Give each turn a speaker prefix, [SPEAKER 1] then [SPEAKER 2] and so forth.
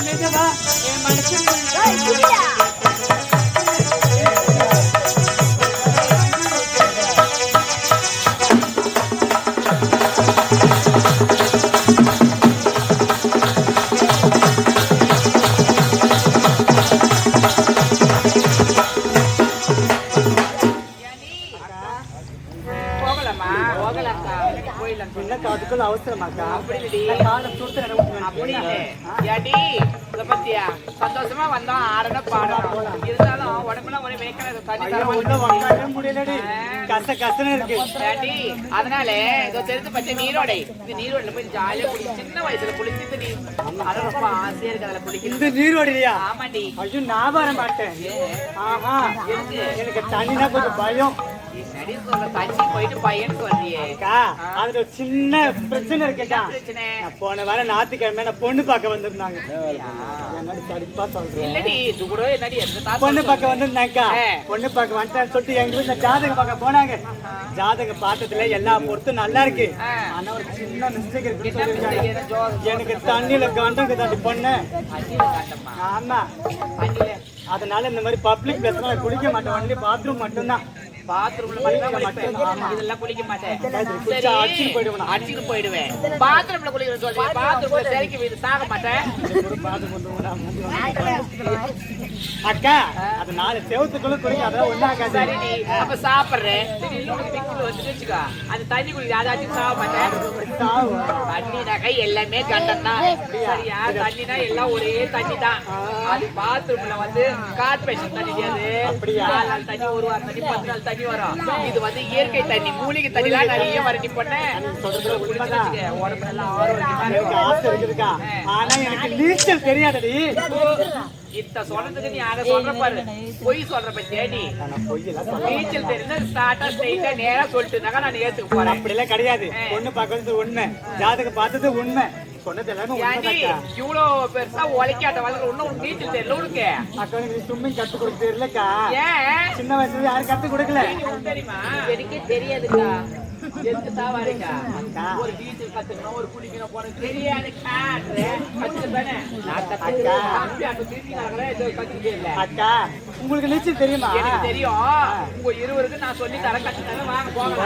[SPEAKER 1] மெதுவா என் மனசுக்குள்ள அதுக்குள்ள அவசரமாக்கா
[SPEAKER 2] சந்தோஷமா வந்தோம் ஆடணும் பாடணும் இருந்தாலும் உடம்புலாம் ஒரே
[SPEAKER 1] முடியலடி கச கசன்னு இருக்கு
[SPEAKER 2] அதனால இதோ தெரிஞ்சு பச்சை நீரோடை இந்த நீரோடையில போய் ஜாலியா குளிச்சு சின்ன வயசுல குளிச்சுட்டு நீ அதான் ரொம்ப ஆசையா இருக்கு அதுல குளிக்க
[SPEAKER 1] இந்த நீரோடையா
[SPEAKER 2] ஆமாண்டி
[SPEAKER 1] ஐயோ நான் வர மாட்டேன் ஆஹா எனக்கு தண்ணினா கொஞ்சம் பயம்
[SPEAKER 2] தண்ணி போயிட்டு பையன் சொல்றியே
[SPEAKER 1] அதுல ஒரு சின்ன பிரச்சனை இருக்கா போன வாரம் ஞாயிற்றுக்கிழமை நான் பொண்ணு பார்க்க வந்திருந்தாங்க பொண்ணு பார்க்க வந்திருந்தாக்கா பொண்ணு பார்க்க வந்துட்டேன்னு சொல்லிட்டு எங்க வீட்டுல ஜாதகம் பார்க்க போனாங்க ஜாதகம் பார்த்ததுல எல்லா பொறுத்தும் நல்லா இருக்கு ஆனா ஒரு சின்ன மிஸ்டேக் இருக்கு எனக்கு தண்ணியில கண்டம் தாண்டி பொண்ணு ஆமா அதனால இந்த மாதிரி பப்ளிக் பிளேஸ்ல குளிக்க மாட்டேன் ஒன்லி பாத்ரூம் மட்டும்தான்
[SPEAKER 2] பாத்ரூம்ல இதெல்லாம் குளிக்க மாட்டேன் அடிச்சுட்டு போயிடுவேன் பாத்ரூம்ல குளிக்கிற சொல்றேன் பாத்ரூம்ல சரிக்கு வீடு சாக மாட்டேன்
[SPEAKER 1] அக்கா அது 4 செவத்துக்குள்ள குளிக்க அதெல்லாம் ஒண்ணாக்கா
[SPEAKER 2] சரி நீ அப்ப சாப்பிடுறேன் வந்துச்சுக்கா அந்த தண்ணி குளிக்க அதாச்சும் சாக மாட்டேன் தண்ணினாக்கா எல்லாமே கண்டம் தான் சரியா தண்ணினா எல்லாம் ஒரே தண்ணி தான் அது பாத்ரூம்ல வந்து கார்பரேஷன் தண்ணி அது தண்ணி ஒரு வாரம் தண்ணி 10 நாள் தண்ணி வரும் இது வந்து இயற்கை தண்ணி மூலிகை தண்ணி எல்லாம் நிறைய வரட்டி பண்ணேன் உடம்பு நல்லா
[SPEAKER 1] ஆரோக்கியமா ஆனா எனக்கு நீச்சல் தெரியாதடி
[SPEAKER 2] இத்த சொல்றதுக்கு நீ அத சொல்ற பாரு பொய் சொல்ற பத்தியா நீ நீச்சல் தெரிஞ்சா ஸ்டார்டா ஸ்ட்ரைட்டா நேரா சொல்லிட்டுனாக்கா நான் ஏத்துக்க போறேன்
[SPEAKER 1] அப்படி எல்லாம் கிடையாது பொண்ணு பார்க்கறது உண்மை ஜாதகம் பார்த்தது உண்மை சொன்னது எல்லாமே
[SPEAKER 2] இவ்வளவு பெருசா உழைக்காட்ட வளர்ற ஒன்னும் நீச்சல் தெரியல உனக்கு
[SPEAKER 1] அக்கா நீ ஸ்விம்மிங் கத்து கொடுக்க தெரியலக்கா
[SPEAKER 2] ஏன்
[SPEAKER 1] சின்ன வயசுல யாரும் கத்து கொடுக்கல
[SPEAKER 2] தெரியுமா எனக்கே தெரியாதுக்கா எதுக்கு சாவாரிக்கா ஒரு நீச்சல் கத்துக்கணும் ஒரு குளிக்கணும் போன தெரியாது
[SPEAKER 1] அக்கா உங்களுக்கு நீச்சல் தெரியுமா
[SPEAKER 2] எனக்கு தெரியும் உங்க இருவருக்கு நான் சொல்லி தர கத்து தர வாங்க போங்க